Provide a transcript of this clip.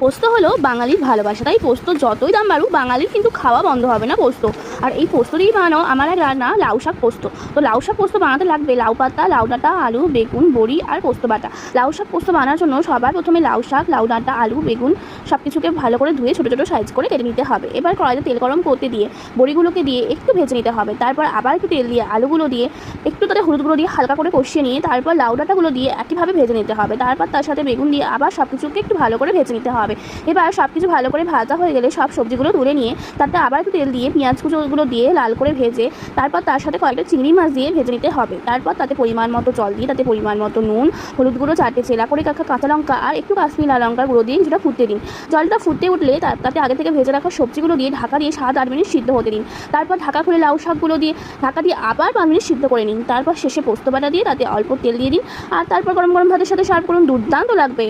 পোস্ত হলো বাঙালির ভালোবাসা, তাই পোস্ত যতই দাম বাড়ুক বাঙালির কিন্তু খাওয়া বন্ধ হবে না পোস্ত। আর এই পোস্ত দিয়েই বানানো আমার এক রান্না লাউ শাক পোস্ত। তো লাউ শাক পোস্ত বানাতে লাগবে লাউ পাতা, লাউ ডাঁটা, আলু, বেগুন, বড়ি আর পোস্ত বাটা। লাউ শাক পোস্ত বানানোর জন্য সবার প্রথমে লাউ শাক, লাউ ডাঁটা, আলু, বেগুন সব কিছুকে ভালো করে ধুয়ে ছোটো ছোটো সাইজ করে কেটে নিতে হবে। এবার কড়াইতে তেল গরম করতে দিয়ে বড়িগুলোকে দিয়ে একটু ভেজে নিতে হবে। তারপর আবার একটু তেল দিয়ে আলুগুলো দিয়ে একটু তাতে হলুদ গুঁড়ো দিয়ে হালকা করে কষিয়ে নিয়ে তারপর লাউ ডাঁটাগুলো দিয়ে একইভাবে ভেজে নিতে হবে। তারপর তার সাথে বেগুন দিয়ে আবার সব কিছুকে একটু ভালো করে ভেজে নিতে হবে। এবার সব কিছু ভালো করে ভাজা হয়ে গেলে সব সবজিগুলো তুলে নিয়ে তাতে আবার একটু তেল দিয়ে পেঁয়াজ কুচোগুলো দিয়ে লাল করে ভেজে তারপর তার সাথে কয়েকটা চিংড়ি মাছ দিয়ে ভেজে নিতে হবে। তারপর তাতে পরিমাণ মতো জল দিয়ে তাতে পরিমাণ মতো নুন, হলুদ গুঁড়ো, চারটে চেরা করে কাঁচা লঙ্কা আর একটু কাশ্মীরি লাল লঙ্কার গুঁড়ো দিয়ে কিছুটা ফুটতে দিন। জলটা ফুটতে উঠলে তাতে আগে থেকে ভেজে রাখা সবজিগুলো দিয়ে ঢাকা দিয়ে 7-8 মিনিট সিদ্ধ হতে দিন। তারপর ঢাকা খুলে লাউ শাকগুলো দিয়ে ঢাকা দিয়ে আবার 5 মিনিট সিদ্ধ করে নিন। তারপর শেষে পোস্ত বাটা দিয়ে তাতে অল্প তেল দিয়ে দিন আর তারপর গরম গরম ভাতের সাথে সার্ভ করুন, দুর্দান্ত লাগবে।